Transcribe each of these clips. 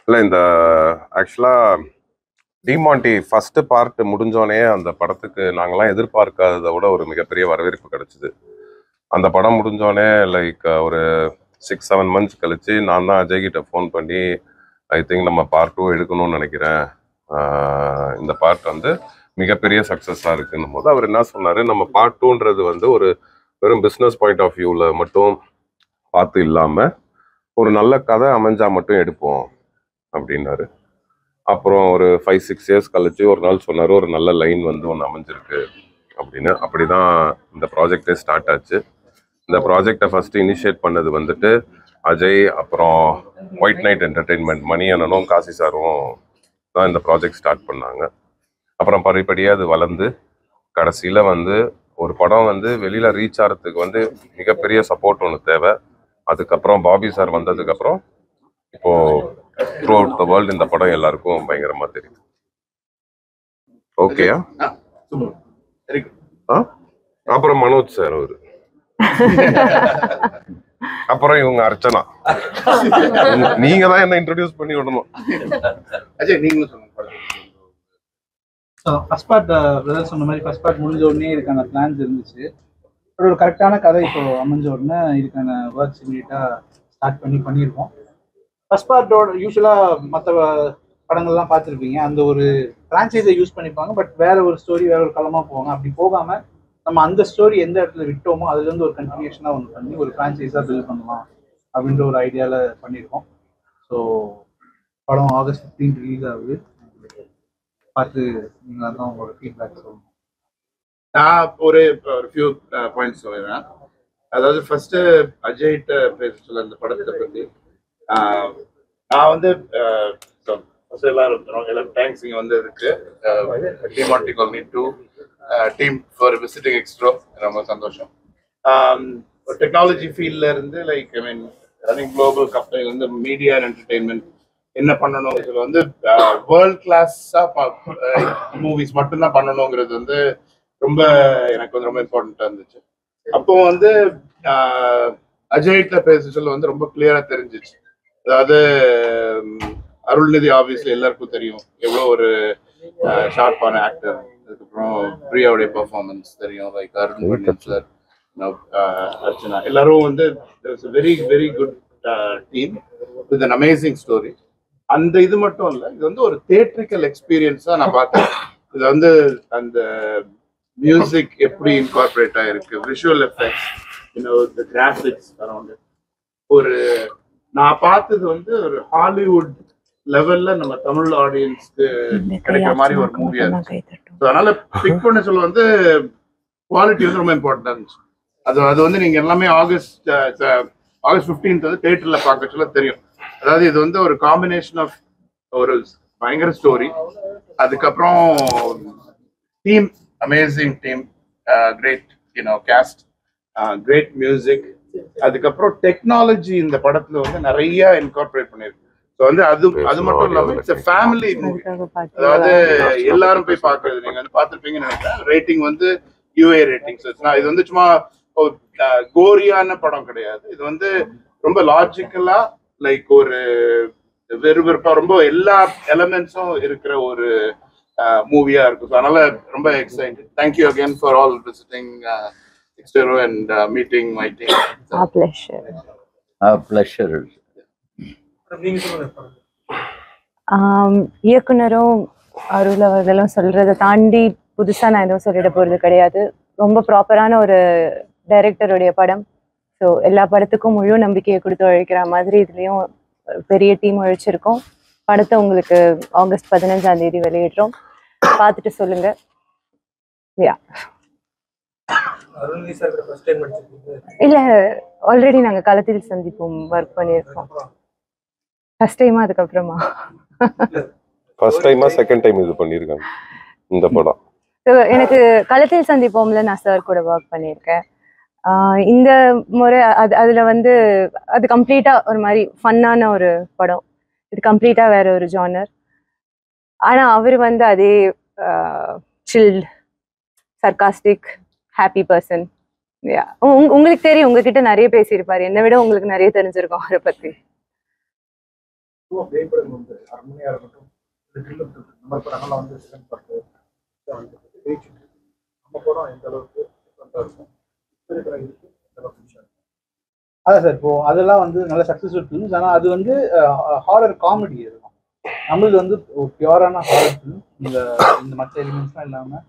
இல்லை இந்த ஆக்சுவலாக டிமாண்டி ஃபர்ஸ்ட் பார்ட் முடிஞ்சோடனே அந்த படத்துக்கு நாங்களாம் எதிர்பார்க்காததை விட ஒரு மிகப்பெரிய வரவேற்பு கிடைச்சிது. அந்த படம் முடிஞ்சோடனே லைக் ஒரு 6-7 months கழிச்சு நான் தான் அஜய் கிட்ட ஃபோன் பண்ணி ஐ திங்க் நம்ம பார்ட் 2 எடுக்கணும்னு நினைக்கிறேன், இந்த பார்ட் வந்து மிகப்பெரிய சக்ஸஸாக இருக்குன்னும் போது அவர் என்ன சொன்னார், நம்ம பார்ட் 2ன்றது வந்து ஒரு வெறும் பிஸ்னஸ் பாயிண்ட் ஆஃப் வியூவில் மட்டும் பார்த்து இல்லாமல் ஒரு நல்ல கதை அமைஞ்சா மட்டும் எடுப்போம் அப்படின்னாரு. அப்புறம் ஒரு 5-6 years கழிச்சு ஒரு நாள் சொன்னார், ஒரு நல்ல லைன் வந்து ஒன்று அமைஞ்சிருக்கு அப்படின்னு. அப்படி தான் இந்த ப்ராஜெக்டே ஸ்டார்ட் ஆச்சு. இந்த ப்ராஜெக்டை ஃபஸ்ட்டு இனிஷியேட் பண்ணது வந்துட்டு அஜய், அப்புறம் ஒயிட் நைட் என்டர்டெயின்மெண்ட் மணி அண்ணனும் காசி சாரும் தான் இந்த ப்ராஜெக்ட் ஸ்டார்ட் பண்ணாங்க. அப்புறம் படிப்படியாக அது வளர்ந்து கடைசியில் வந்து ஒரு படம் வந்து வெளியில் ரீச் ஆகிறதுக்கு வந்து மிகப்பெரிய சப்போர்ட் ஒன்று தேவை. அதுக்கப்புறம் பாபி சார் வந்ததுக்கப்புறம் இப்போது த்ரூ அவுட் த வேர்ல்டு இந்த படம் எல்லாருக்கும் பயங்கரமாக தெரியும். ஓகேயா? அப்புறம் மனோஜ் சார் அவரு, அப்புறம் இவங்க அர்ச்சனா. நீங்க தான் என்ன இன்ட்ரோடியூஸ் பண்ணி விடணும். அஜய் நீங்களும் சொல்லுங்க. ஃபர்ஸ்ட் பார்ட் பிரதர் சொன்ன மாதிரி ஃபர்ஸ்ட் பார்ட் முடிஞ்ச உடனே இதுக்கான பிளான்ஸ் இருந்துச்சு. ஒரு கரெக்டான கதை இப்போ அமைஞ்ச உடனே இதுக்கான ஒர்க்ஸ் இமீடியட்டாக ஸ்டார்ட் பண்ணியிருக்கோம். ஃபர்ஸ்ட் பார்ட்டோட யூஸ்வலாக மற்ற படங்கள்லாம் பார்த்துருப்பீங்க, அந்த ஒரு ஃப்ரான்ச்சைஸை யூஸ் பண்ணிப்பாங்க, பட் வேற ஒரு ஸ்டோரி வேற ஒரு களமாக போவாங்க. அப்படி போகாமல் நம்ம அந்த ஸ்டோரி எந்த இடத்துல விட்டோமோ அதுலேருந்து ஒரு கண்டினியூஷனாக ஒன்று பண்ணி ஒரு ஃப்ரான்ச்சைஸாக பில்ட் பண்ணலாம் அப்படின்ற ஒரு ஐடியாவில் பண்ணியிருக்கோம். ஸோ படம் August 15 ரிலீஸ் ஆகுது. பார்த்து நீங்கள் தான் உங்களோட ஃபீட்பேக் சொல்லணும். நான் ஒரு ஃபியூ பாயிண்ட்ஸ் சொல்லிடுறேன். அதாவது ஃபர்ஸ்ட் அஜய்கிட்ட பேச சொல்ல இந்த படத்தை பற்றி நான் வந்து எல்லாரும் தேங்க்ஸ் இங்கே வந்ததுக்கு. Demonte Colony 2 team for visiting எக்ஸ்ட்ரோ ரொம்ப சந்தோஷம். டெக்னாலஜி ஃபீல்ட்ல இருந்து like I mean running global company வந்து மீடியா அண்ட் என்டர்டெயின்மெண்ட் என்ன பண்ணணும் இதில் வந்து வேர்ல்ட் கிளாஸாக மூவிஸ் மட்டும்தான் பண்ணணுங்கிறது வந்து ரொம்ப எனக்கு வந்து ரொம்ப இம்பார்ட்டண்ட்டாக இருந்துச்சு. அப்போ வந்து அஜய்கிட்ட பேச சொல்ல வந்து ரொம்ப கிளியராக தெரிஞ்சிச்சு. அதாவது அருள்நிதி ஆப்வியஸ்லி எல்லாருக்கும் தெரியும் எவ்வளோ ஒரு ஷார்ப்பான ஆக்டர். அதுக்கப்புறம் பிரியாவுடைய பெர்ஃபார்மன்ஸ் தெரியும், லைக் அருண் சார், அர்ச்சனா, எல்லாரும் வந்து very very good team with an amazing story. அந்த இது மட்டும் இல்லை, இது வந்து ஒரு தியேட்ரிக்கல் எக்ஸ்பீரியன்ஸாக நான் பார்த்தேன். இது வந்து அந்த மியூசிக் எப்படி இன்கார்பரேட் ஆயிருக்கு, விஷுவல் எஃபெக்ட்ஸ், தி கிராஃபிக்ஸ் அரௌண்ட் ஒரு நான் பார்த்தது வந்து ஒரு ஹாலிவுட் லெவல்ல நம்ம தமிழ் ஆடியன்ஸ்க்கு கிடைக்கிற மாதிரி ஒரு மூவியா இருந்துச்சு. அதனால பிக் பண்ண சொல்ல வந்து குவாலிட்டி வந்து ரொம்ப இம்பார்ட்டன்டா இருந்துச்சு. அது வந்து நீங்க எல்லாமே August 15 வந்து தியேட்டர்ல பார்க்க சொல்ல தெரியும். அதாவது இது வந்து ஒரு காம்பினேஷன் ஆஃப் ஒரு பயங்கர ஸ்டோரி, அதுக்கப்புறம் team, amazing team, great cast, great music, அதுக்கப்புறம் டெக்னாலஜி இந்த படத்துல வந்து நிறைய இன்கார்பரேட் பண்ணிருக்கு. ஸோ வந்து அது மட்டும் இல்லாம இட்ஸ் a ஃபேமிலி மூவி. அதாவது எல்லாரும் போய் பார்க்கறது, நீங்க வந்து பார்த்துருப்பீங்கன்னு நினைக்கிறேன். ரேட்டிங் வந்து UA ரேட்டிங். இது வந்து சும்மா கோரியான படம் கிடையாது. இது வந்து ரொம்ப லாஜிக்கலா லைக் ஒரு வெறுப்பா ரொம்ப எல்லா எலமெண்ட்ஸும் இருக்கிற ஒரு மூவியா இருக்கும். ஸோ அதனால ரொம்ப excited. Thank you again for all visiting Extero and meeting my team. Our pleasure. Our pleasure. இயக்குனரும் அருள் அவர்களும் சொல்றதை தாண்டி புதுசா நான் எதுவும் சொல்லிட போறது கிடையாது. ரொம்ப ப்ராப்பரான ஒரு டைரக்டருடைய படம். ஸோ எல்லா படத்துக்கும் முழு நம்பிக்கையை கொடுத்து உழைக்கிற மாதிரி இதுலேயும் பெரிய டீம் உழைச்சிருக்கோம். படத்தை உங்களுக்கு August 15 வெளியிடுறோம், பார்த்துட்டு சொல்லுங்க. யா இல்ல, ஆல்ரெடி நாங்க களத்தில் சந்திப்போம் ஒர்க் பண்ணியிருக்கோம். ஃபர்ஸ்ட் டைமா? அதுக்கப்புறமா ஃபர்ஸ்ட் டைமா செகண்ட் டைம் இது பண்ணிருக்காங்க இந்த படம். எனக்கு களத்தில் சந்திப்போம்ல நான் சார் கூட ஒர்க் பண்ணியிருக்கேன். இந்த முறை அதுல வந்து அது கம்ப்ளீட்டா ஒரு மாதிரி ஃபன்னான ஒரு படம். இது கம்ப்ளீட்டா வேற ஒரு ஜானர். ஆனா அவர் வந்து அதே சில்ட், சர்காஸ்டிக், ஹாப்பி பர்சன். உங்களுக்கு தெரியும், உங்ககிட்ட நிறைய பேசியிருப்பாரு, என்னை விட உங்களுக்கு நிறைய தெரிஞ்சிருக்கும் அவரை பத்தி. பொதுவாக பேய்படம் வந்து அரண்மனையாக இருக்கட்டும் ட்ரில்லர் இந்த மாதிரி படங்கள்லாம் வந்து செகண்ட் பார்த்து வந்து ஜெயிச்சுட்டு இருக்கு. நம்ம படம் எந்த அளவுக்கு டிஃப்ரெண்ட்டாக இருக்கும் இப்போ இருக்கிற இதுக்கு எந்த அளவுக்கு விஷயம் இருக்கும். அதான் சார், இப்போ அதெல்லாம் வந்து நல்ல சக்ஸஸ்ஃபுல் ஃபிலிம்ஸ். ஆனால் அது வந்து ஹாரர் காமெடி இருக்கும். நம்மளுது வந்து ஒரு பியூரான ஹாரர் ஃபிலிம். இந்த இந்த மற்ற எலிமெண்ட்ஸ்லாம் இல்லாமல்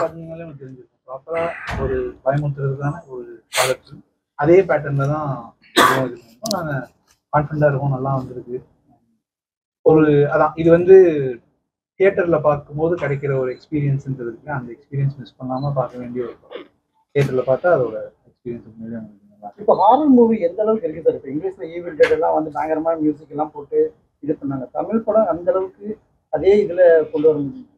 பார்த்தீங்கன்னாலே உங்களுக்கு தெரிஞ்சிருக்கும். ப்ராப்பராக ஒரு பயமுறுத்துறதுக்கான ஒரு ஹாரர் ஃபிலிம். அதே பேட்டர்னில் தான் இதுவும் இது பண்ணுவோம். நாங்கள் கான்ஃபிடண்டாக இருக்கும். நல்லா வந்திருக்கு. ஒரு அதான் இது வந்து தியேட்டரில் பார்க்கும்போது கிடைக்கிற ஒரு எக்ஸ்பீரியன்ஸுன்றது இருக்கு. அந்த எக்ஸ்பீரியன்ஸ் மிஸ் பண்ணாமல் பார்க்க வேண்டிய ஒரு படம். தியேட்டரில் பார்த்தா அதோட எக்ஸ்பீரியன்ஸ் உண்மையிலே நல்லா இப்போ ஹாரர் மூவி எந்த அளவுக்கு இருக்கு சார்? இப்போ இங்கிலீஷில் ஈவில் டெட் எல்லாம் வந்து பயங்கரமான மியூசிக் எல்லாம் போட்டு இது பண்ணாங்க. தமிழ் படம் அந்த அளவுக்கு அதே இதில் கொண்டு வர முடியும்?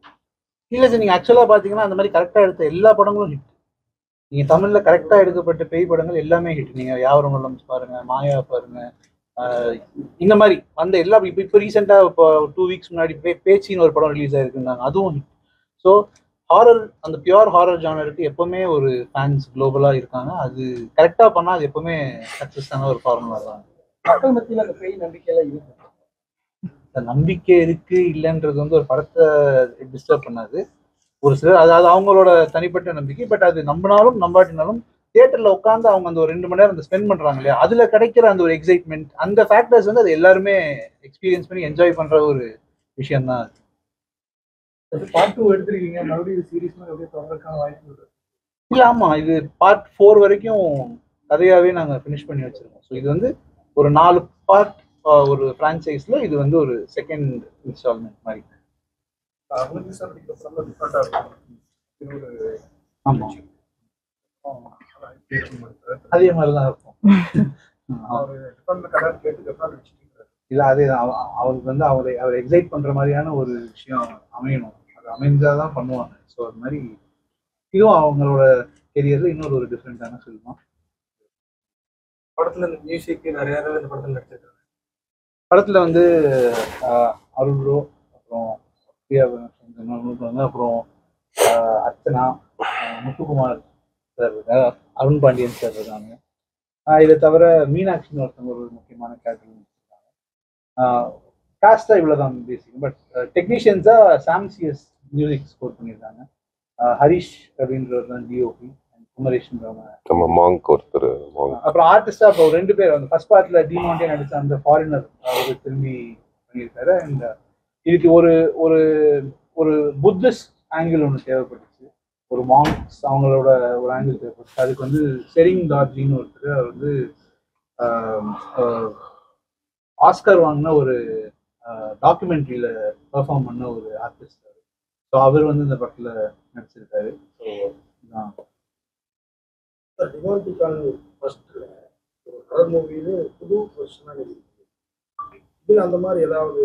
இல்லை சார், நீங்கள் ஆக்சுவலாக பார்த்தீங்கன்னா அந்த மாதிரி கரெக்டாக எடுத்த எல்லா படங்களும் ஹிட். நீங்கள் தமிழில் கரெக்டாக எடுக்கப்பட்ட பேய் படங்கள் எல்லாமே ஹிட். நீங்கள் யாவரும் வல்லம் பாருங்கள், மாயா பாருங்கள், இந்த மாதிரி அந்த எல்லா இப்போ ரீசெண்டாக இப்போ 2 வீக்ஸ் முன்னாடி பேச்சின்னு ஒரு படம் ரிலீஸ் ஆயிருக்குன்னாங்க, அதுவும் ஹிட். ஸோ ஹாரர், அந்த பியூர் ஹாரர் ஜானருக்கு எப்போவுமே ஒரு ஃபேன்ஸ் குளோபலாக இருக்காங்க. அது கரெக்டாக பண்ணால் அது எப்போவுமே சக்ஸஸான ஒரு ஃபார்முலா தான். மக்கள் மத்தியில் அந்த பேய் நம்பிக்கையெல்லாம் இருக்கு. அந்த நம்பிக்கை இருக்கு இல்லைன்றது வந்து ஒரு படத்தை டிஸ்டர்ப் பண்ணாது. ஒரு சிலர் அதாவது அவங்களோட தனிப்பட்ட நம்பிக்கை. பட் அது நம்பினாலும் நம்பாட்டினாலும் தியேட்டர்ல உட்காந்து அவங்க அந்த ஒரு 2 மணி நேரம் அந்த ஸ்பெண்ட் பண்றாங்க இல்லையா, அதுல கிடைக்கிற அந்த ஒரு எக்ஸைட்மெண்ட், அந்த ஃபேக்டர்ஸ் வந்து அது எல்லாருமே எக்ஸ்பீரியன்ஸ் பண்ணி என்ஜாய் பண்ற ஒரு விஷயம் தான். பார்ட் 2 எடுத்துருக்கீங்க, மறுபடியும் சீரீஸ்லாம் எப்படியே தொடர்றதுக்கான வாய்ப்பு இருக்கு? இல்லை, ஆமா, இது பார்ட் 4 வரைக்கும் கதையாவே நாங்க ஃபினிஷ் பண்ணி வச்சிருக்கோம். ஸோ இது வந்து ஒரு 4 பார்ட் ஒரு ஃப்ரான்ச்சைஸ்ல இது வந்து ஒரு செகண்ட் இன்ஸ்டால்மெண்ட் மாதிரி. அருண் சார் ரொம்ப டிஃப்ரெண்டாக இருக்கும். இது ஒரு ஆமா, அதே மாதிரி தான் இருக்கும். அவர் டிஃப்ரெண்ட் கலர் கேட்டு டிஃப்ரெண்ட் வச்சுட்டு இல்லை, அதேதான். அவருக்கு வந்து அவர் எக்ஸைட் பண்ற மாதிரியான ஒரு விஷயம் அமையணும். அது அமைஞ்சாதான் பண்ணுவாங்க. ஸோ அது மாதிரி இதுவும் அவங்களோட கெரியர்ல இன்னொரு ஒரு டிஃப்ரெண்டான ஃபில்ம். படத்துல இந்த மியூசிக் நிறைய பேர் இந்த படத்துல நடிச்சிருக்காங்க. படத்துல வந்து அருள் ப்ரோ, அப்புறம் பிரியா, அப்புறம் அர்ச்சனா, முத்துக்குமார் சார் இருக்காங்க, அருண் பாண்டியன் சார் இருக்காங்க. இதை தவிர மீனாட்சின்னு ஒருத்தவங்க ஒரு முக்கியமான கேரக்டர் வச்சிருக்காங்க. காஸ்டா இவ்வளவுதான் பேசிக். பட் டெக்னீஷியன்ஸா சாம்சியஸ் மியூசிக் ஸ்கோர் பண்ணியிருக்காங்க. ஹரிஷ் அப்படின்றவர் தான் டிஓபி, குமரேஷ்ன்றவங்க. நம்ம மாங்க் ஒருத்தர். அப்புறம் ஆர்டிஸ்டா இப்போ 2 பேர் வந்து ஃபர்ஸ்ட் பார்ட்ல டிமாண்டே நடிச்ச அந்த ஃபாரினர் அவர் திரும்பி பண்ணியிருக்காரு. அண்ட் இதுக்கு ஒரு ஒரு ஒரு புத்திஸ்ட் ஆங்கிள் ஒன்று தேவைப்பட்டுச்சு. ஒரு மாங்க்ஸ் அவங்களோட ஒரு ஆங்கிள் தேவைப்பட்டுச்சு. அதுக்கு வந்து செரிங் டார்ஜின்னு ஒருத்தர், அவர் வந்து ஆஸ்கர் வாங்கின ஒரு டாக்குமெண்ட்ரியில பெர்ஃபார்ம் பண்ண ஒரு ஆர்டிஸ்ட். ஸோ அவர் வந்து இந்த படத்துல நடிச்சிருக்காரு. ஸோ இதுதான் டிமாண்டிக்கான ஃபர்ஸ்ட் ஹாரர் மூவின்னு புது வெர்ஷனாக இது அந்த மாதிரி ஏதாவது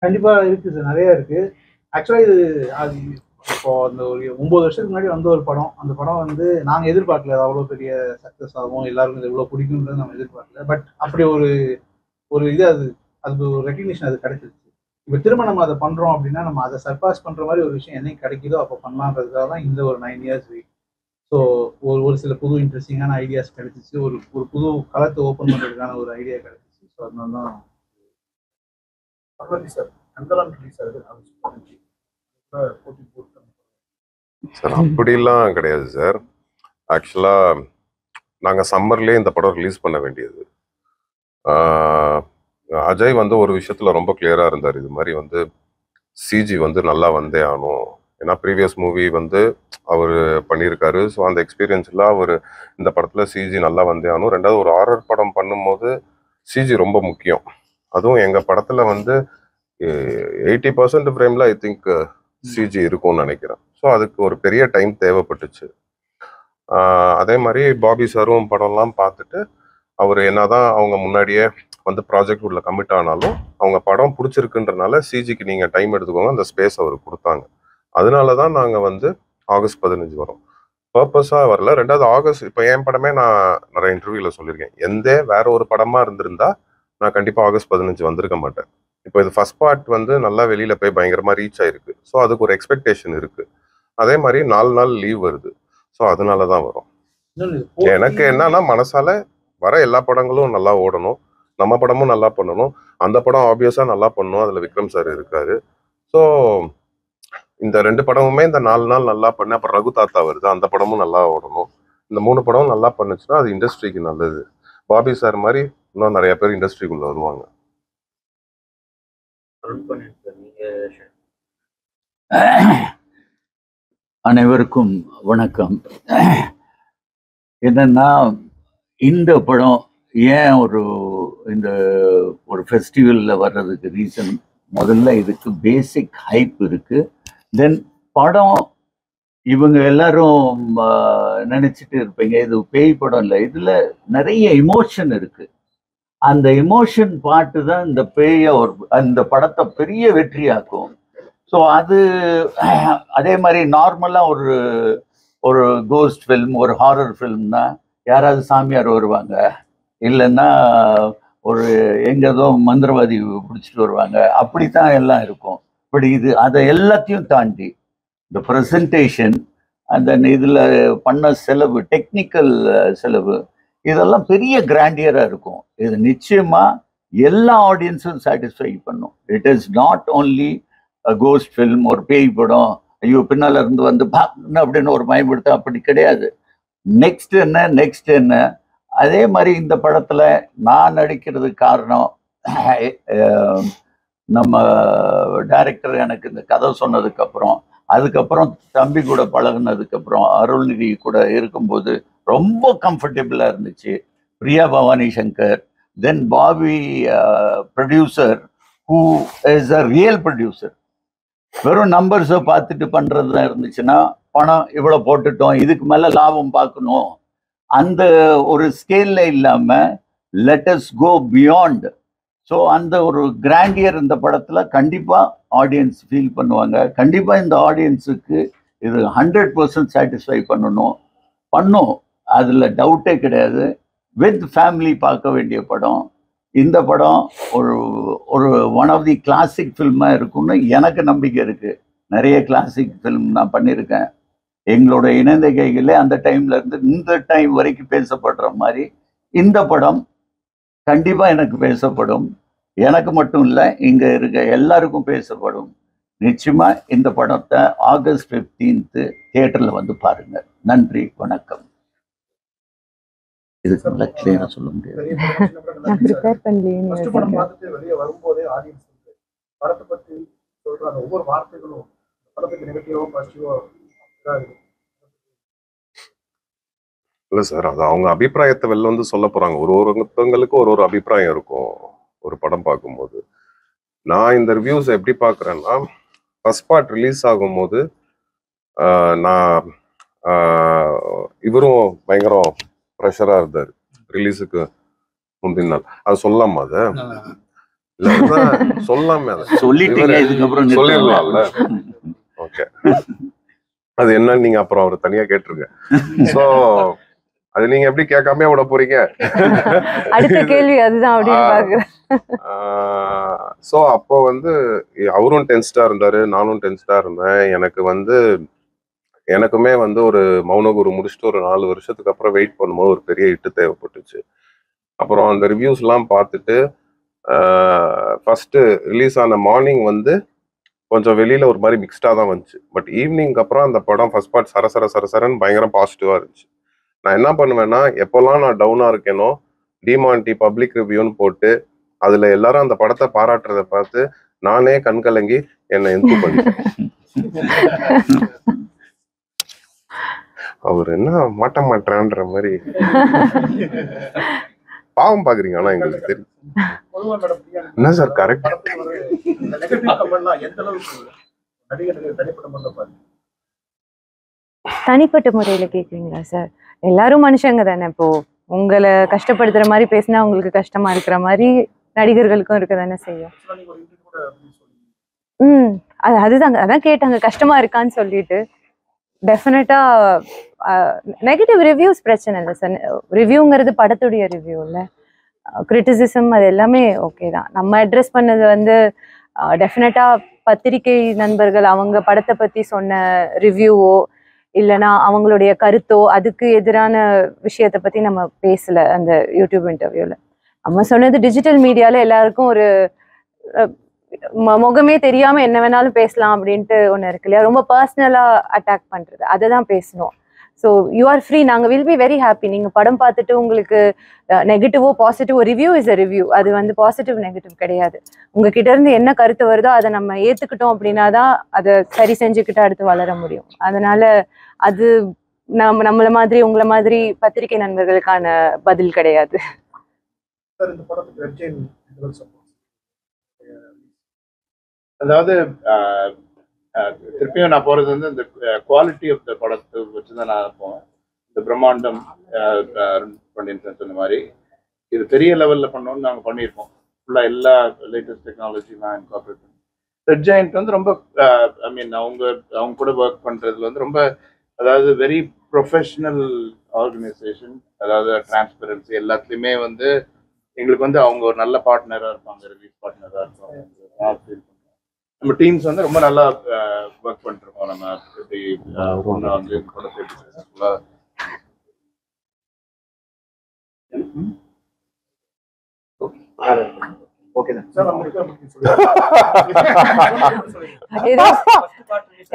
கண்டிப்பா இருக்கு சார், நிறைய இருக்கு. ஆக்சுவலா இது அது இப்போ அந்த ஒரு 9 வருஷத்துக்கு முன்னாடி வந்த ஒரு படம். அந்த படம் வந்து நாங்க எதிர்பார்க்கல அது அவ்வளோ பெரிய சக்ஸஸ் ஆகும், எல்லாருக்கும் இது எவ்வளோ பிடிக்கும்ன்றது நம்ம எதிர்பார்க்கல. பட் அப்படி ஒரு இது அது ஒரு ரெகக்னிஷன் அது கிடைச்சிருச்சு. இப்போ திரும்ப நம்ம அதை பண்றோம் அப்படின்னா நம்ம அதை சர்பாஸ் பண்ற மாதிரி ஒரு விஷயம் என்னைக்கு கிடைக்குதோ அப்போ பண்ணலான்றதுக்காக தான் இந்த ஒரு 9 இயர்ஸ் வெயிட். ஸோ ஒரு சில புது இன்ட்ரெஸ்டிங்கான ஐடியாஸ் கிடைச்சிச்சு. ஒரு புது களத்தை ஓப்பன் பண்ணுறதுக்கான ஒரு ஐடியா கிடைச்சிச்சு. ஸோ அதனால தான் சார் அங்கெல்லாம் ரிலீஸ் ஆகுது. சார் அப்படிலாம் கிடையாது சார். ஆக்சுவலாக நாங்கள் சம்மர்லேயே இந்த படம் ரிலீஸ் பண்ண வேண்டியது. அஜய் வந்து ஒரு விஷயத்தில் ரொம்ப கிளியராக இருந்தார். இது மாதிரி வந்து சிஜி வந்து நல்லா வந்தே ஆகணும். ஏன்னா ப்ரீவியஸ் மூவி வந்து அவர் பண்ணியிருக்காரு. ஸோ அந்த எக்ஸ்பீரியன்ஸில் அவர் இந்த படத்தில் சிஜி நல்லா வந்தே ஆகணும். ரெண்டாவது ஒரு ஹாரர் படம் பண்ணும்போது சிஜி ரொம்ப முக்கியம். அதுவும் எங்கள் படத்தில் வந்து 80% ஃப்ரேமில் ஐ திங்க் சிஜி இருக்கும்னு நினைக்கிறேன். ஸோ அதுக்கு ஒரு பெரிய டைம் தேவைப்பட்டுச்சு. அதே மாதிரி பாபி சாரும் படம்லாம் பார்த்துட்டு அவர் என்னதான் அவங்க முன்னாடியே வந்து ப்ராஜெக்ட் உள்ள கமிட் ஆனாலும் அவங்க படம் பிடிச்சிருக்குன்றனால சிஜிக்கு நீங்கள் டைம் எடுத்துக்கோங்க, அந்த ஸ்பேஸ் அவருக்கு கொடுத்தாங்க. அதனால தான் நாங்கள் வந்து ஆகஸ்ட் 15 வரோம். பர்பஸாக வரல. ரெண்டாவது ஆகஸ்ட் இப்போ என் படமே நான் நிறைய இன்டர்வியூவில் சொல்லியிருக்கேன், வேற ஒரு படமாக இருந்திருந்தா நான் கண்டிப்பாக ஆகஸ்ட் 15 வந்திருக்க மாட்டேன். இப்போ இது ஃபர்ஸ்ட் பார்ட் வந்து நல்லா வெளியில் போய் பயங்கரமாக ரீச் ஆயிருக்கு. ஸோ அதுக்கு ஒரு எக்ஸ்பெக்டேஷன் இருக்குது. அதே மாதிரி 4 நாள் லீவ் வருது. ஸோ அதனால தான் வரும். எனக்கு என்னன்னா மனசால வர எல்லா படங்களும் நல்லா ஓடணும், நம்ம படமும் நல்லா பண்ணணும். அந்த படம் ஆப்வியஸா நல்லா பண்ணணும், அதுல விக்ரம் சார் இருக்காரு. ஸோ இந்த 2 படமுமே இந்த 4 நாள் நல்லா பண்ண, அப்புறம் ரகு தாத்தா வருது, அந்த படமும் நல்லா ஓடணும். இந்த 3 படமும் நல்லா பண்ணுச்சுன்னா அது இண்டஸ்ட்ரிக்கு நல்லது. பாபி சார் மாதிரி இன்னும் நிறைய பேர் இண்டஸ்ட்ரிக்குள்ள வருவாங்க. அனைவருக்கும் வணக்கம். என்னன்னா, இந்த படம் ஏன் இந்த ஒரு ஃபெஸ்டிவல்ல வர்றதுக்கு ரீசன், முதல்ல இதுக்கு பேசிக் ஹைப் இருக்கு. தென் படம் இவங்க எல்லாரும் நினைச்சிட்டு இருப்பீங்க இது பேய் படம் இல்லை, இதுல நிறைய எமோஷன் இருக்கு. அந்த எமோஷன் பாட்டு தான் இந்த அந்த படத்தை பெரிய வெற்றியாக்கும். ஸோ அது அதே மாதிரி நார்மலாக ஒரு கோஸ்ட் ஃபில்ம், ஒரு ஹாரர் ஃபில்ம்னா யாராவது சாமியார் வருவாங்க, இல்லைன்னா ஒரு எங்கேதோ மந்திரவாதி பிடிச்சிட்டு வருவாங்க, அப்படித்தான் எல்லாம் இருக்கும். பட் இது அதை எல்லாத்தையும் தாண்டி இந்த ப்ரெசன்டேஷன், அந்த இதில் பண்ண செலவு, டெக்னிக்கல் செலவு, இதெல்லாம் பெரிய கிராண்டியராக இருக்கும். இது நிச்சயமாக எல்லா ஆடியன்ஸும் சாட்டிஸ்ஃபை பண்ணும். It is not only ghost film, ஒரு பேய் படம், ஐயோ பின்னால் இருந்து வந்து அப்படின்னு ஒரு பயன்படுத்த, அப்படி கிடையாது. நெக்ஸ்ட் என்ன. அதே மாதிரி இந்த படத்தில் நான் நடிக்கிறதுக்கு காரணம், நம்ம டைரக்டர் எனக்கு இந்த கதை சொன்னதுக்கப்புறம், அதுக்கப்புறம் தம்பி கூட பழகுனதுக்கப்புறம், அருள்நிதி கூட இருக்கும்போது ரொம்ப கம்ஃபர்டபுளாக இருந்துச்சு. Priya Bhavani Shankar, then Bobby producer, who is a real producer. வெறும் நம்பர்ஸை பார்த்துட்டு பண்ணுறதுலாம் இருந்துச்சுன்னா, பணம் இவ்வளோ போட்டுட்டோம், இதுக்கு மேலே லாபம் பார்க்கணும், அந்த ஒரு ஸ்கேலில் இல்லாமல் let us go beyond. So அந்த ஒரு கிராண்டியர் இந்த படத்தில் கண்டிப்பாக ஆடியன்ஸ் ஃபீல் பண்ணுவாங்க. கண்டிப்பாக இந்த ஆடியன்ஸுக்கு இது 100% சாட்டிஸ்ஃபை பண்ணும், அதில் டவுட்டே கிடையாது. வித் ஃபேமிலி பார்க்க வேண்டிய படம். இந்த படம் ஒரு ஒன் ஆஃப் தி கிளாசிக் ஃபில்மாக இருக்கும்னு எனக்கு நம்பிக்கை இருக்குது. நிறைய கிளாசிக் ஃபில்ம் நான் பண்ணியிருக்கேன். எங்களோட இணைந்த கைகளே அந்த டைம்ல இருந்து இந்த டைம் வரைக்கும் பேசப்படுற மாதிரி இந்த படம் கண்டிப்பாக எனக்கு பேசப்படும். எனக்கு மட்டும் இல்லை, இங்கே இருக்க எல்லாருக்கும் பேசப்படும். நிச்சயமாக இந்த படத்தை August 15 தியேட்டரில் வந்து பாருங்க. நன்றி, வணக்கம். இதுக்கு நல்லா கிளியரா சொல்ல முடியாது. ஃபர்ஸ்ட் படம் பார்த்துட்டு வெளியே வரும்போதே ஆடியன்ஸ் படத்தை பற்றி சொல்ற அந்த ஒவ்வொரு வார்த்தைகளும் படத்துக்கு நெகட்டிவோ பாசிட்டிவோ இல்லை சார், அது அவங்க அபிப்பிராயத்தை வெளில வந்து சொல்ல போறாங்க. ஒருத்தவங்களுக்கு ஒரு அபிப்பிராயம் இருக்கும் ஒரு படம் பார்க்கும்போது. நான் இந்த ரிவ்யூஸ் எப்படி பார்க்குறேன்னா, ஃபர்ஸ்ட் பார்ட் ரிலீஸ் ஆகும்போது நான் இவரும் பயங்கரம் ப்ரெஷராக இருந்தார் ரிலீஸுக்கு முந்தின நாள். அது சொல்லாமா? அதை இல்லை சொல்லாமே, அதை சொல்லிடலாம்ல. ஓகே, அது என்னன்னு நீங்க அப்புறம் அவர் தனியா கேட்டுருங்க. ஸோ அது நீங்க எப்படி கேட்காம விட போறீங்க? அடுத்த கேள்வி அதுதான் அப்படின்னு பாக்குறேன். ஸோ அப்போ வந்து அவரும் டென்ஸ்டா இருந்தாரு, நானும் டென்ஸ்டா இருந்தேன். எனக்குமே வந்து ஒரு மௌனகுரு முடிச்சுட்டு ஒரு 4 வருஷத்துக்கு அப்புறம் வெயிட் பண்ணும்போது ஒரு பெரிய ஹிட்டு தேவைப்பட்டுச்சு. அப்புறம் அந்த ரிவ்யூஸ்லாம் பார்த்துட்டு ஃபர்ஸ்ட் ரிலீஸ் ஆன மார்னிங் வந்து கொஞ்சம் வெளியில ஒரு மாதிரி மிக்ஸ்டா தான் வந்துச்சு. பட் ஈவினிங்க்கு அப்புறம் அந்த படம் ஃபர்ஸ்ட் பார்ட் சரசரன்னு பயங்கரம் பாசிட்டிவா இருந்துச்சு. நான் என்ன பண்ணுவேன்னா, எப்போல்லாம் நான் டவுனா இருக்கேனோ டிமாண்டி பப்ளிக் ரிவ்யூன்னு போட்டு அதுல எல்லாரும் அந்த படத்தை பாராட்டுறதை பார்த்து நானே கண்கலங்கி என்னை எந்த பண்ணிட்டேன். அவர் என்ன மாட்டேன்ற மாதிரி பாவம் பாக்குறீங்க. ஆனா எங்களுக்கு தெரியும் என்ன சார் கரெக்ட். தனிப்பட்ட முறையில கேக்குறீங்களா சார்? எல்லாரும் மனுஷங்க தானே. இப்போ உங்களை கஷ்டப்படுத்துற மாதிரி பேசினா உங்களுக்கு கஷ்டமா இருக்கிற மாதிரி நடிகர்களுக்கும் இருக்க தானே செய்யும். அதுதாங்க, அதான் கேட்டாங்க கஷ்டமா இருக்கான்னு சொல்லிட்டு. டெஃபினட்டா நெகட்டிவ் ரிவ்யூஸ் பிரச்சனை இல்லை சார். ரிவ்யூங்கிறது படத்துடைய ரிவ்யூ இல்லை, கிரிட்டிசிசம் அது எல்லாமே ஓகே தான். நம்ம அட்ரஸ் பண்ணது வந்து டெஃபினட்டா பத்திரிகை நண்பர்கள் அவங்க படத்தை பத்தி சொன்ன ரிவ்யூவோ இல்லைன்னா அவங்களுடைய கருத்தோ அதுக்கு எதிரான விஷயத்தை பத்தி நம்ம பேசல அந்த யூடியூப் இன்டர்வியூல. நம்ம சொன்னது டிஜிட்டல் மீடியால எல்லாருக்கும் ஒரு முகமே தெரியாம என்ன வேணாலும் பேசலாம் அப்படின்ட்டு ஒண்ணு இருக்கு இல்லையா, ரொம்ப பர்சனலா அட்டாக் பண்றது, அதை தான் பேசணும். ஸோ யூ ஆர் ஃப்ரீ, நாங்கள் வில் பி வெரி ஹாப்பி. நீங்கள் படம் பார்த்துட்டு உங்களுக்கு நெகட்டிவோ பாசிட்டிவோ, ரிவ்யூ இஸ் அ ரிவ்யூ, அது வந்து பாசிட்டிவ் நெகட்டிவ் கிடையாது. உங்ககிட்ட இருந்து என்ன கருத்து வருதோ அதை நம்ம ஏற்றுக்கிட்டோம் அப்படின்னா தான் அதை சரி செஞ்சுக்கிட்டு அடுத்து வளர முடியும். அதனால அது நம்மளை மாதிரி உங்களை மாதிரி பத்திரிகை நண்பர்களுக்கான பதில் கிடையாது. அதாவது திருப்பியும் நான் போறது வந்து இந்த குவாலிட்டி ஆஃப் த படத்தை வச்சுதான் நான் போவேன். இந்த பிரம்மாண்டம் சொன்ன மாதிரி இது பெரிய லெவல்ல பண்ணோம்னு நாங்கள் பண்ணியிருக்கோம். ஃபுல்லா எல்லா லேட்டஸ்ட் டெக்னாலஜிலாம் இன்கார்பரேட் பண்ணி. ரெட் ஜெயண்ட் வந்து ரொம்ப ஐ மீன் அவங்க கூட ஒர்க் பண்றதுல வந்து ரொம்ப, அதாவது வெரி ப்ரொஃபஷனல் ஆர்கனைசேஷன். அதாவது டிரான்ஸ்பரன்சி எல்லாத்துலேயுமே வந்து எங்களுக்கு வந்து அவங்க ஒரு நல்ல பார்ட்னராக இருப்பாங்க, ரிலீஸ் பார்ட்னராக இருப்பாங்க. நம்ம டீம்ஸ் வந்து ரொம்ப நல்லா ஒர்க் பண்ணிருக்கோம். நம்ம எப்படி ஒன்று வந்து படத்தை சக்ஸஸ்ஃபுல்லாக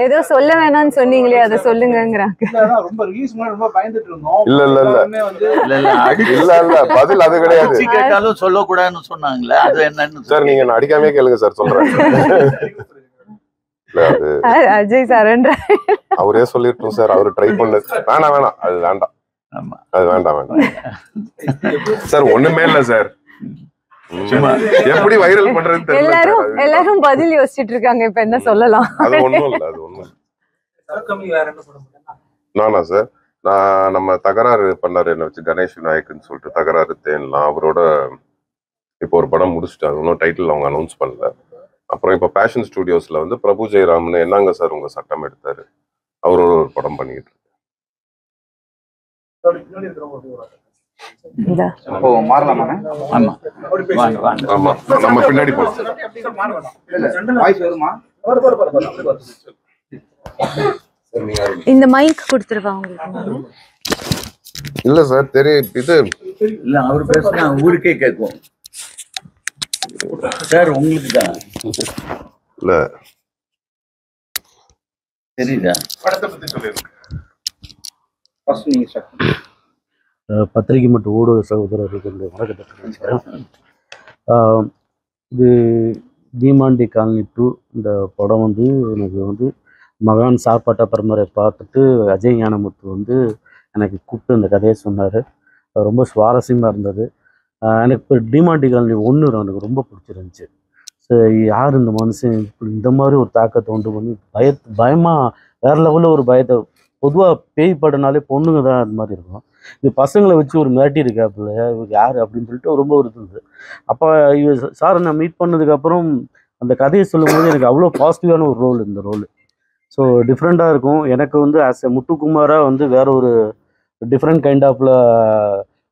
ஏதோ சொல்ல வேணாம்னு சொன்னீங்களே, அதை சொல்லுங்கங்கறாங்க. ரொம்ப ரிலீஸ் முன்னாடி ரொம்ப பயந்துட்டு இருந்தோம். இல்ல பதில் அது கிடையாது. கேட்டாலும் சொல்லக்கூடாதுன்னு சொன்னாங்களே, அது என்னன்னு சார் நீங்க அடிக்காமே கேளுங்க சார், சொல்றேன். அஜய் சார் அவரே சொல்லிட்டோம் சார், அவரு ட்ரை பண்ணு. வேணாம் அது வேண்டாம், அது வேண்டாம் சார். ஒண்ணுமே இல்ல சார், எப்படி வைரல் பண்றது எல்லாரும் பதில் யோசிச்சுட்டு இருக்காங்க. இப்ப என்ன சொல்லலாம்? அது ஒண்ணும் இல்ல, அது ஒண்ணும் நானா சார், நான் நம்ம தகராறு பண்ணாரு என்ன வச்சு, கணேஷ் விநாயக்குன்னு சொல்லிட்டு தகராறு தேன்லாம், அவரோட இப்போ ஒரு படம் முடிச்சுட்டாங்க. இன்னும் டைட்டில் அவங்க அனௌன்ஸ் பண்ணல. அப்புறம் இப்போ பேஷன் ஸ்டுடியோஸ்ல வந்து பிரபு ஜெயராம்னு என்னங்க சார் உங்க சட்டம் எடுத்தாரு, அவரோட ஒரு படம் பண்ணிட்டு இருக்கு. நம்ம பின்னாடி இந்த மைக் கொடுத்துருவா உங்களுக்கு. இல்ல சார் தெரியும், இது இல்ல அவர் பேசுனா ஊருக்கே கேட்கும் சார். உங்களுக்கு தான் இல்ல தெரியுதா? படத்தை பத்தி சொல்லிருக்கேன். பத்திரிகை மற்றும் ஊடக சகோதரர்களுக்கு வணக்கத்தை தெரிவிச்சுக்கிறேன். இது தீமாண்டி காலனி 2 இந்த படம் வந்து எனக்கு வந்து மகான் சாப்பாட்டா பரம்பரை பார்த்துட்டு அஜய் ஞானமுத்து வந்து எனக்கு கூப்பிட்டு இந்த கதையை சொன்னார். ரொம்ப சுவாரஸ்யமாக இருந்தது. எனக்கு இப்போ டிமாண்டி காலனி 1 எனக்கு ரொம்ப பிடிச்சிருந்துச்சி. சரி, யார் இந்த மனுஷன் இப்படி இந்த மாதிரி ஒரு தாக்கத்தை உண்டு பண்ணி பயமாக வேறு லெவலில் ஒரு பயத்தை, பொதுவாக பேய் படனாலே பொண்ணுங்க தான் அது மாதிரி இருக்கும், இது பசங்களை வச்சு ஒரு மிரட்டி இருக்காப்புல யார் அப்படின்னு சொல்லிட்டு ரொம்ப ஒரு இருந்தது. அப்போ சாரை நான் மீட் பண்ணதுக்கப்புறம் அந்த கதையை சொல்லும்போது எனக்கு அவ்வளோ பாசிட்டிவான ஒரு ரோல் இந்த ரோல். ஸோ டிஃப்ரெண்ட்டாக இருக்கும். எனக்கு வந்து ஆஸ் எ முத்துக்குமாராக வந்து வேற ஒரு டிஃப்ரெண்ட் கைண்ட் ஆஃப்ல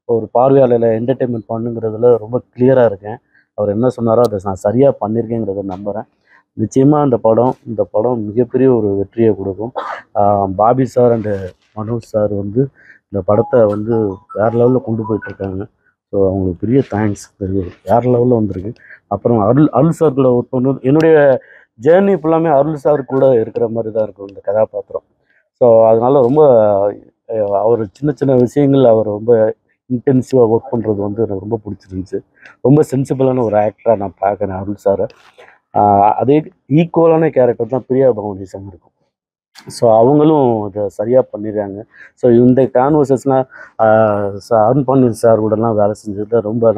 ஒரு பார்வையாளர்களை என்டர்டெயின்மெண்ட் பண்ணுங்கிறதுல ரொம்ப கிளியராக இருக்கேன். அவர் என்ன சொன்னாரோ அதை நான் சரியாக பண்ணியிருக்கேங்கிறத நம்புகிறேன். நிச்சயமாக இந்த படம் மிகப்பெரிய ஒரு வெற்றியை கொடுக்கும். Bobby sir and Manoj sir வந்து இந்த படத்தை வந்து வேறு லெவலில் கொண்டு போயிட்டுருக்காங்க. ஸோ அவங்களுக்கு பெரிய தேங்க்ஸ், வேறு லெவலில் வந்திருக்கு. அப்புறம் அருள் சார்களை ஒர்க் பண்ணது, என்னுடைய ஜேர்னி ஃபுல்லாமே அருள் சார் கூட இருக்கிற மாதிரி தான் இருக்கும் இந்த கதாபாத்திரம். ஸோ அதனால் ரொம்ப அவர் சின்ன சின்ன விஷயங்கள் அவர் ரொம்ப இன்டென்சிவாக ஒர்க் பண்ணுறது வந்து எனக்கு ரொம்ப பிடிச்சிருந்துச்சு. ரொம்ப சென்சிபிளான ஒரு ஆக்டராக நான் பார்க்குறேன் அருள் சாரை. அதே ஈக்குவலான கேரக்டர் தான் பிரியா பவானி சார் இருக்கும். ஸோ அவங்களும் அதை சரியாக பண்ணிடுறாங்க. ஸோ இந்த கான்வர்சஸ்லாம் அருண் பாண்டியன் சார் கூடலாம் வேலை செஞ்சதில் ரொம்ப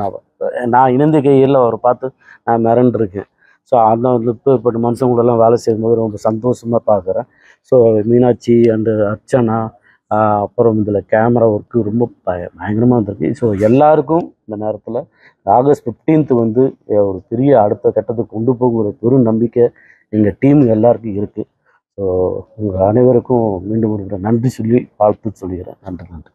நான் இணைந்த கையில் அவரை பார்த்து நான் மிரண்டிருக்கேன். ஸோ அந்த இப்போப்பட்ட மனுஷங்க கூடலாம் வேலை செய்யும்போது ரொம்ப சந்தோஷமாக பார்க்குறேன். ஸோ மீனாட்சி அண்டு அர்ச்சனா, அப்புறம் இதில் கேமரா ஒர்க்கு ரொம்ப பயங்கரமாக இருந்திருக்கு. ஸோ எல்லாருக்கும் இந்த நேரத்தில் ஆகஸ்ட் 15th வந்து ஒரு பெரிய அடுத்த கட்டத்துக்கு கொண்டு போகிற பெரும் நம்பிக்கை எங்கள் டீம் எல்லாருக்கும் இருக்குது. ஸோ உங்கள் அனைவருக்கும் மீண்டும் ஒரு நன்றி சொல்லி வாழ்த்து சொல்லிக்கிறேன். நன்றி நன்றி.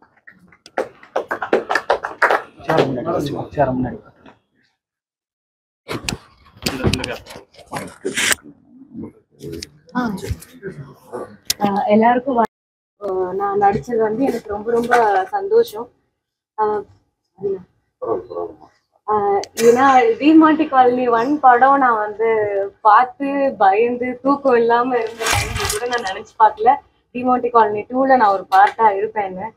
எல்லாருக்கும் நான் நடிச்சது வந்து எனக்கு ரொம்ப ரொம்ப சந்தோஷம். ஏன்னா டிமாண்டி காலனி 1 படம் நான் வந்து பார்த்து பயந்து தூக்கம் இல்லாம இருந்த டைம்ல கூட நான் நினைச்சு பார்க்கல டிமாண்டி காலனி 2ல நான் ஒரு பார்ட்டா இருப்பேன்னு.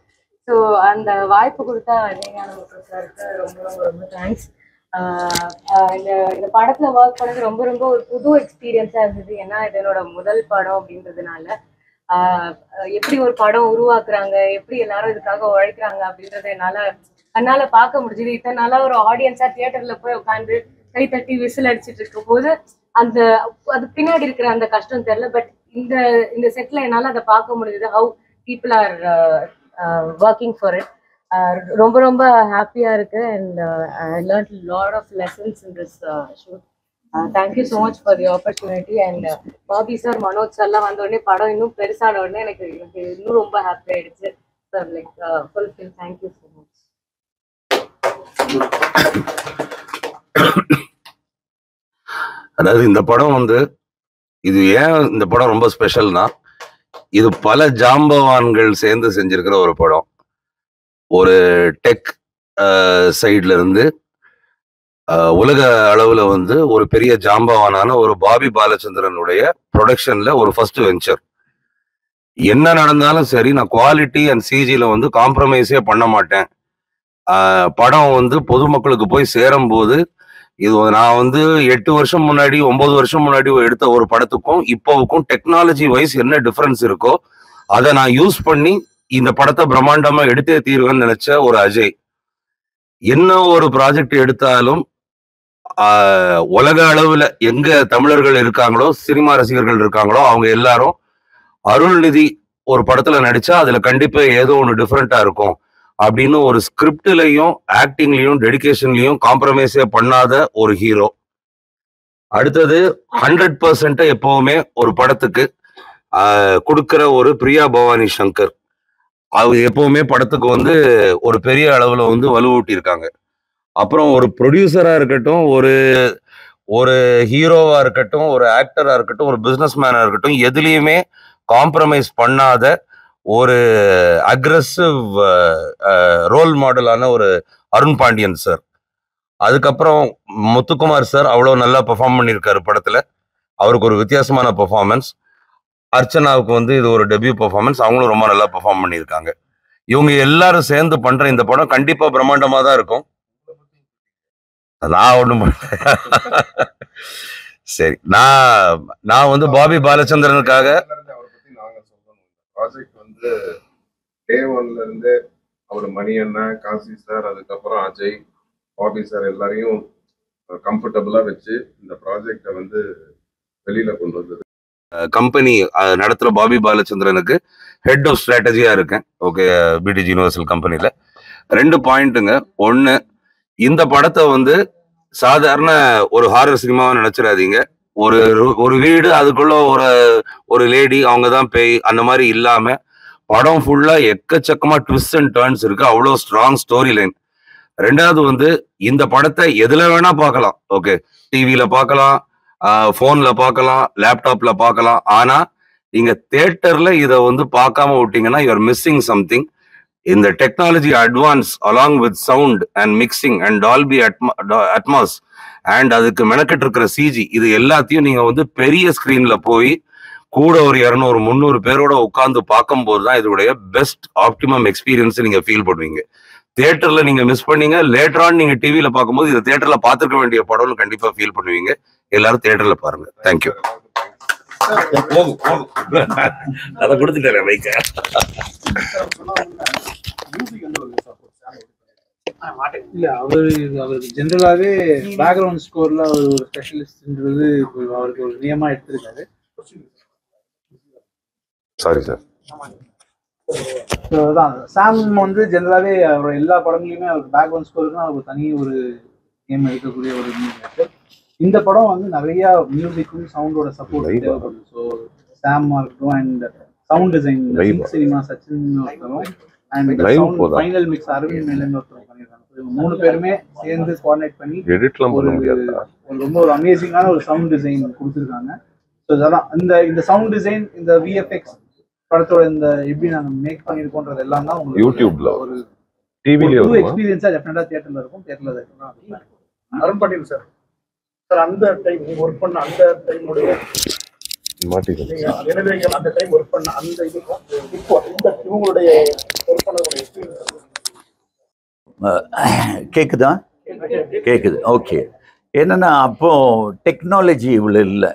ஸோ அந்த வாய்ப்பு கொடுத்தா விஜயகாந்த் சாருக்கு ரொம்ப ரொம்ப ரொம்ப தேங்க்ஸ். இந்த படத்துல ஒர்க் பண்ணது ரொம்ப ரொம்ப ஒரு புது எக்ஸ்பீரியன்ஸா இருந்தது. ஏன்னா இது என்னோட முதல் படம் அப்படின்றதுனால எப்படி ஒரு படம் உருவாக்குறாங்க, எப்படி எல்லாரும் இதுக்காக உழைக்கிறாங்க அப்படின்றத என்னால பார்க்க முடிஞ்சது. இத்தனை நாளா ஒரு ஆடியன்ஸா தியேட்டர்ல போய் உட்காந்து கை தட்டி விசில் அடிச்சுட்டு இருக்கும் போது அது பின்னாடி இருக்கிற அந்த கஷ்டம் தெரியல. பட் இந்த செட்ல என்னால அதை பார்க்க முடிஞ்சது. How people are working for it. ரொம்ப ரொம்ப ஹாப்பியா இருக்கு. And I learnt lot of lessons in this shoot. Thank you so much for the opportunity. And Bobby sir, Manoj சார்லாம் வந்த உடனே படம் இன்னும் பெருசான உடனே எனக்கு இன்னும் ரொம்ப ஹாப்பி ஆயிடுச்சு sir. Like fulfil. Thank you so much. அதாவது இந்த படம் வந்து இது ஏன் இந்த படம் ரொம்ப ஸ்பெஷல்னா, இது பல ஜாம்பவான்கள் சேர்ந்து செஞ்சிருக்கிற ஒரு படம். ஒரு டெக் சைட்ல இருந்து உலக அளவுல வந்து ஒரு பெரிய ஜாம்பவானான ஒரு பாபி பாலச்சந்திரனுடைய ப்ரொடக்ஷன்ல ஒரு ஃபர்ஸ்ட் வெஞ்சர். என்ன நடந்தாலும் சரி, நான் குவாலிட்டி அண்ட் சிஜில வந்து காம்ப்ரமைஸே பண்ண மாட்டேன். படம் வந்து பொதுமக்களுக்கு போய் சேரும் போது, இது நான் வந்து 8 வருஷம் முன்னாடி 9 வருஷம் முன்னாடி எடுத்த ஒரு படத்துக்கும் இப்போவுக்கும் டெக்னாலஜி வைஸ் என்ன டிஃபரன்ஸ் இருக்கோ அதை நான் யூஸ் பண்ணி இந்த படத்தை பிரம்மாண்டமா எடுத்தே தீர்வேன்னு நினைச்ச ஒரு அஜய். என்ன ஒரு ப்ராஜெக்ட் எடுத்தாலும் உலக அளவுல எங்க தமிழர்கள் இருக்காங்களோ, சினிமா ரசிகர்கள் இருக்காங்களோ, அவங்க எல்லாரும் அருள்நிதி ஒரு படத்துல நடிச்சா அதுல கண்டிப்பா ஏதோ ஒன்று டிஃப்ரெண்டா இருக்கும் அப்படின்னு ஒரு ஸ்கிரிப்ட்லயும் ஆக்டிங்லயும் டெடிகேஷன்லயும் காம்ப்ரமைஸே பண்ணாத ஒரு ஹீரோ. அடுத்தது 100% எப்பவுமே ஒரு படத்துக்கு கொடுக்கிற ஒரு பிரியா பவானி சங்கர். அவங்க எப்பவுமே படத்துக்கு வந்து ஒரு பெரிய அளவுல வந்து வலுவூட்டி இருக்காங்க. அப்புறம் ஒரு ப்ரொடியூசரா இருக்கட்டும், ஒரு ஹீரோவா இருக்கட்டும், ஒரு ஆக்டரா இருக்கட்டும், ஒரு பிசினஸ் மேனா இருக்கட்டும், எதுலேயுமே காம்ப்ரமைஸ் பண்ணாத ஒரு அக்ரெசிவ் ரோல் மாடலான ஒரு அருண் பாண்டியன் சார். அதுக்கப்புறம் முத்துக்குமார் சார் அவ்வளோ நல்லா பெர்ஃபார்ம் பண்ணியிருக்காரு படத்துல. அவருக்கு ஒரு வித்தியாசமான பெர்ஃபார்மன்ஸ். அர்ச்சனாவுக்கு வந்து இது ஒரு டெபியூ பெர்ஃபார்மன்ஸ், அவங்களும் ரொம்ப நல்லா பெர்ஃபார்ம் பண்ணியிருக்காங்க. இவங்க எல்லாரும் சேர்ந்து பண்ற இந்த படம் கண்டிப்பா பிரம்மாண்டமா தான் இருக்கும். நான் ஒண்ணும் சரி, நான் வந்து பாபி பாலச்சந்திரனுக்காக ப்ராஜெக்ட் வந்து டே 1ல இருந்து அவர் மணி அண்ணன், காசி சார், அதுக்கப்புறம் அஜய், பாபி சார் எல்லாரையும் கம்ஃபர்டபுளா வச்சு இந்த ப்ராஜெக்டை வந்து வெளியில கொண்டு வந்தது. கம்பெனி நடத்துற பாபி பாலச்சந்திரனுக்கு ஹெட் ஆஃப் ஸ்ட்ராட்டஜியா இருக்கேன். ஓகே, பிடிஜி யூனிவர்சல் கம்பெனில 2 பாயிண்ட்டுங்க. ஒன்று, இந்த படத்தை வந்து சாதாரண ஒரு ஹாரர் சினிமாவை நினைச்சிடாதீங்க. ஒரு வீடு, அதுக்குள்ள ஒரு லேடி, அவங்க தான் பேய், அந்த மாதிரி இல்லாம படம் ஃபுல்லா எக்கச்சக்கமா ட்விஸ்ட் அண்ட் டர்ன்ஸ் இருக்கு. அவ்வளோ ஸ்ட்ராங் ஸ்டோரி லைன். 2வது வந்து இந்த படத்தை எதுல வேணா பார்க்கலாம். ஓகே, டிவியில பார்க்கலாம், போன்ல பார்க்கலாம், லேப்டாப்ல பார்க்கலாம். ஆனா நீங்க தியேட்டர்ல இதை வந்து பார்க்காம விட்டீங்கன்னா யூ ஆர் மிஸ்ஸிங் சம்திங். இந்த technology advance along with sound and mixing and Dolby Atmos and அதுக்கு மெனக்கெட்டு இருக்கிற சிஜி, இது எல்லாத்தையும் நீங்க வந்து பெரிய ஸ்கிரீன்ல போய் கூட ஒரு 200-300 பேரோட உட்காந்து பார்க்கும்போது தான் இதோடைய பெஸ்ட் ஆப்டிமம் எக்ஸ்பீரியன்ஸ் நீங்க ஃபீல் பண்ணுவீங்க. தியேட்டர்ல நீங்க மிஸ் பண்ணீங்க, லேட்டர் ஆன் நீங்க டிவியில பார்க்கும்போது இது தியேட்டர்ல பார்த்துருக்க வேண்டிய படம்னு கண்டிப்பா ஃபீல் பண்ணுவீங்க. எல்லாரும் தியேட்டர்ல பாருங்க. தேங்க்யூ. அதை கொடுத்துட்டேன் மைக்க. இல்ல, அவருக்கு ஜென்ரலாவே பேக்ரவுண்ட் ஸ்கோர்ல ஒரு ஸ்பெஷலிஸ்ட்ன்றது அவருக்கு ஒரு நியமா எடுத்திருக்காரு. Sorry sir. சாம் வந்து ஜென்ரலாவே அவரோட எல்லா படங்களையுமே அவர் பேக்ரவுண்ட் ஸ்கோருக்கு அவருக்கு தனி ஒரு நேம் எடுக்கக்கூடிய ஒரு மியூசிக். இந்த படம் வந்து நிறைய மியூசிக்கும் சவுண்டோட சப்போர்ட் தேவைப்படுது. ஸோ சாமா இருக்கட்டும் and sound design cinema Sachin and final mix Aravind மேலன் ஒருத்தர் பண்ணியிருக்காங்க. 3 பேருமே சேர்ந்து கோஆர்டினேட் பண்ணி ரொம்ப ஒரு அமேசிங்கான ஒரு சவுண்ட் டிசைன் கொடுத்துருக்காங்க. ஸோ அதெல்லாம் இந்த சவுண்ட் டிசைன், இந்த விஎஃப்எக்ஸ் படத்தோட இந்த எப்படி நாங்க மேக் பண்ணிருக்கோன்றது எல்லாம் தான் உங்களுக்கு யூடியூப்ல ஒரு டிவிலயே புது வருமா? எக்ஸ்பீரியன்ஸா டெஃபினட்டா தியேட்டர்ல இருக்கும். தியேட்டர்ல இருக்கும். அருண் பாண்டியன் சார் அந்த டைம் நீங்க ஒர்க் பண்ண அந்த டைமுடைய நீங்க நினைவுகள் அந்த டைம் ஒர்க் பண்ண அந்த இதுக்கும் இப்போ இந்த இவங்களுடைய ஒர்க் பண்ணக்கூடிய எக்ஸ்பீரியன்ஸ் கேக்குதா? கேக்குது. ஓகே. என்னன்னா அப்போ டெக்னாலஜி இவ்வளோ இல்லை.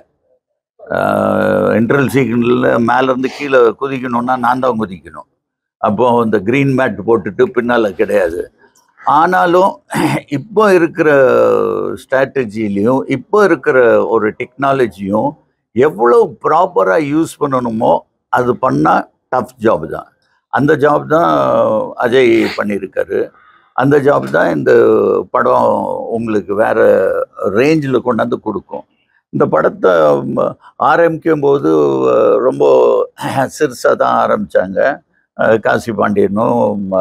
இன்டர்வல் சீக்வன்ஸில் மேலேருந்து கீழே குதிக்கணும்னா நான் தான் குதிக்கணும். அப்போ இந்த க்ரீன் மேட் போட்டுட்டு பின்னால் கிடையாது. ஆனாலும் இப்போ இருக்கிற ஸ்ட்ராட்டஜிலையும் இப்போ இருக்கிற ஒரு டெக்னாலஜியும் எவ்வளோ ப்ராப்பராக யூஸ் பண்ணணுமோ அது பண்ணால் டஃப் ஜாப் தான். அந்த ஜாப் தான் அஜய் பண்ணியிருக்காரு. அந்த ஜாப் தான் இந்த படம் உங்களுக்கு வேற ரேஞ்சில் கொண்டாந்து கொடுக்கும். இந்த படத்தை ஆரம்பிக்கும் போது ரொம்ப சிறுசாக தான் ஆரம்பித்தாங்க, காசி பாண்டியனும்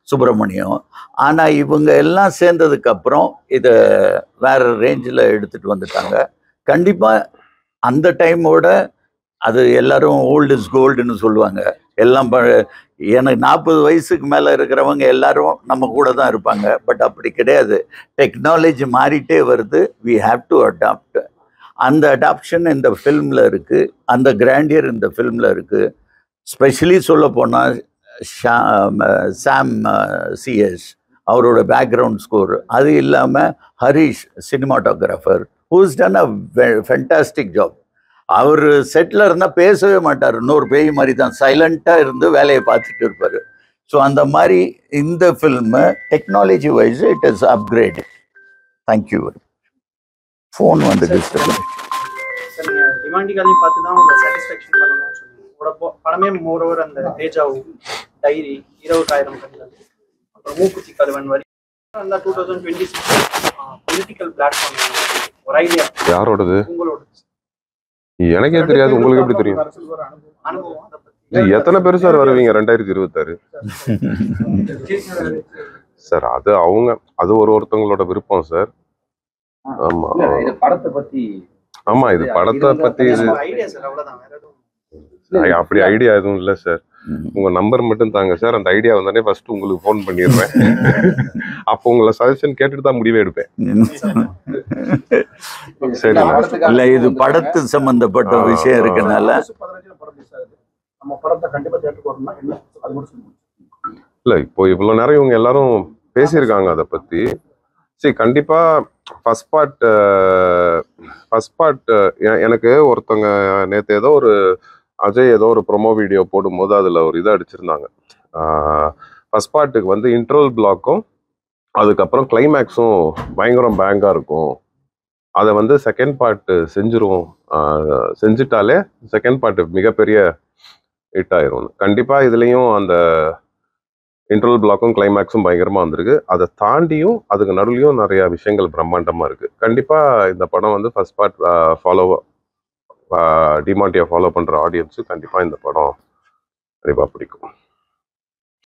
சுப்பிரமணியம். ஆனால் இவங்க எல்லாம் சேர்ந்ததுக்கப்புறம் இதை வேற ரேஞ்சில் எடுத்துகிட்டு வந்துட்டாங்க. கண்டிப்பாக அந்த டைமோட அது எல்லாரும் ஓல்டு இஸ் கோல்டுன்னு சொல்லுவாங்க. எல்லாம் எனக்கு 40 வயசுக்கு மேலே இருக்கிறவங்க எல்லாரும் நம்ம கூட தான் இருப்பாங்க. பட் அப்படி கிடையாது. டெக்னாலஜி மாறிட்டே வருது. We have to adapt. அந்த அடாப்ஷன் இந்த ஃபில்மில் இருக்குது. அந்த கிராண்டியர் இந்த ஃபில்மில் இருக்குது. ஸ்பெஷலி சொல்ல போனால் சாம் சிஎஸ் அவரோட பேக்ரவுண்ட் ஸ்கோர், அது இல்லாமல் Harish cinematographer who's done a fantastic job. அவர் செட்டில் இருந்தால் பேசவே மாட்டார். இன்னொரு பேய் மாதிரி தான் சைலண்ட்டாக இருந்து வேலையை பார்த்துட்டு இருப்பார். ஸோ அந்த மாதிரி இந்த film technology wise it is upgrade. Thank you. Phone வந்து டிஸ்டர்ப் பண்ணி சார், நீங்கள் டிமாண்டிகாலையும் பார்த்து தான் உங்களை சாட்டிஸ்ஃபேக்ஷன் பண்ணணும்னு சொன்னீங்க. உங்களோட படமே மோரோவர் அந்த தேஜாவு டைரி 20,000 கண்கள் அப்புறம் மூக்குத்தி கழுவன் வரி அந்த 2026 பொலிட்டிக்கல் பிளாட்ஃபார்ம் ஒரு ஐடியா யாரோடது? உங்களோட. எனக்கே தெரியாது, உங்களுக்கு எப்படி தெரியும்? அனுபவம் அதை பற்றி எத்தனை பேர் சார் வருவீங்க 2026? சார் அது அவங்க அது ஒருத்தவங்களோட விருப்பம் சார். ஆமா இது படத்தை பத்தி ஆமா இது படத்தை பத்தி இது ஐடியா சார், அவ்வளோதான். வேற எதுவும் அப்படி ஐடியா எதுவும் இல்லை சார். உங்க நம்பர் மட்டும் தாங்க சார். அந்த ஐடியா வந்தானே ஃபர்ஸ்ட் உங்களுக்கு ஃபோன் பண்ணிடுறேன். அப்போ உங்களை சஜஷன் கேட்டுட்டு தான் முடிவே எடுப்பேன். சரி இல்லை, இது படத்து சம்பந்தப்பட்ட விஷயம் இருக்கனால நம்ம படத்தை கண்டிப்பா தியேட்டருக்கு வரணும்னா என்ன அது மட்டும் சொல்லுங்க. இல்லை, இப்போ இவ்வளோ நேரம் இவங்க எல்லாரும் பேசியிருக்காங்க அதை பற்றி. சரி, கண்டிப்பாக ஃபர்ஸ்ட் பார்ட் எனக்கு ஒருத்தவங்க நேற்று ஏதோ ஒரு அஜய் ஏதோ ஒரு ப்ரொமோ வீடியோ போடும்போது அதில் ஒரு இதை அடிச்சிருந்தாங்க. ஃபர்ஸ்ட் பார்ட்டுக்கு வந்து இன்டர்வல் பிளாக்கும் அதுக்கப்புறம் கிளைமேக்ஸும் பயங்கரம் பேங்காக இருக்கும். அதை வந்து செகண்ட் பார்ட்டு செஞ்சுட்டாலே செகண்ட் பார்ட்டு மிகப்பெரிய ஹிட் ஆயிரும். கண்டிப்பாக இதுலேயும் அந்த இன்டர்வல் பிளாக்கும் கிளைமேக்ஸும் பயங்கரமாக வந்திருக்கு. அதை தாண்டியும் அதுக்கு நடுவுலையும் நிறையா விஷயங்கள் பிரம்மாண்டமாக இருக்குது. கண்டிப்பாக இந்த படம் வந்து ஃபர்ஸ்ட் பார்ட் டிமாண்டியை ஃபாலோ பண்ணுற ஆடியன்ஸு கண்டிப்பாக இந்த படம் கண்டிப்பாக பிடிக்கும்.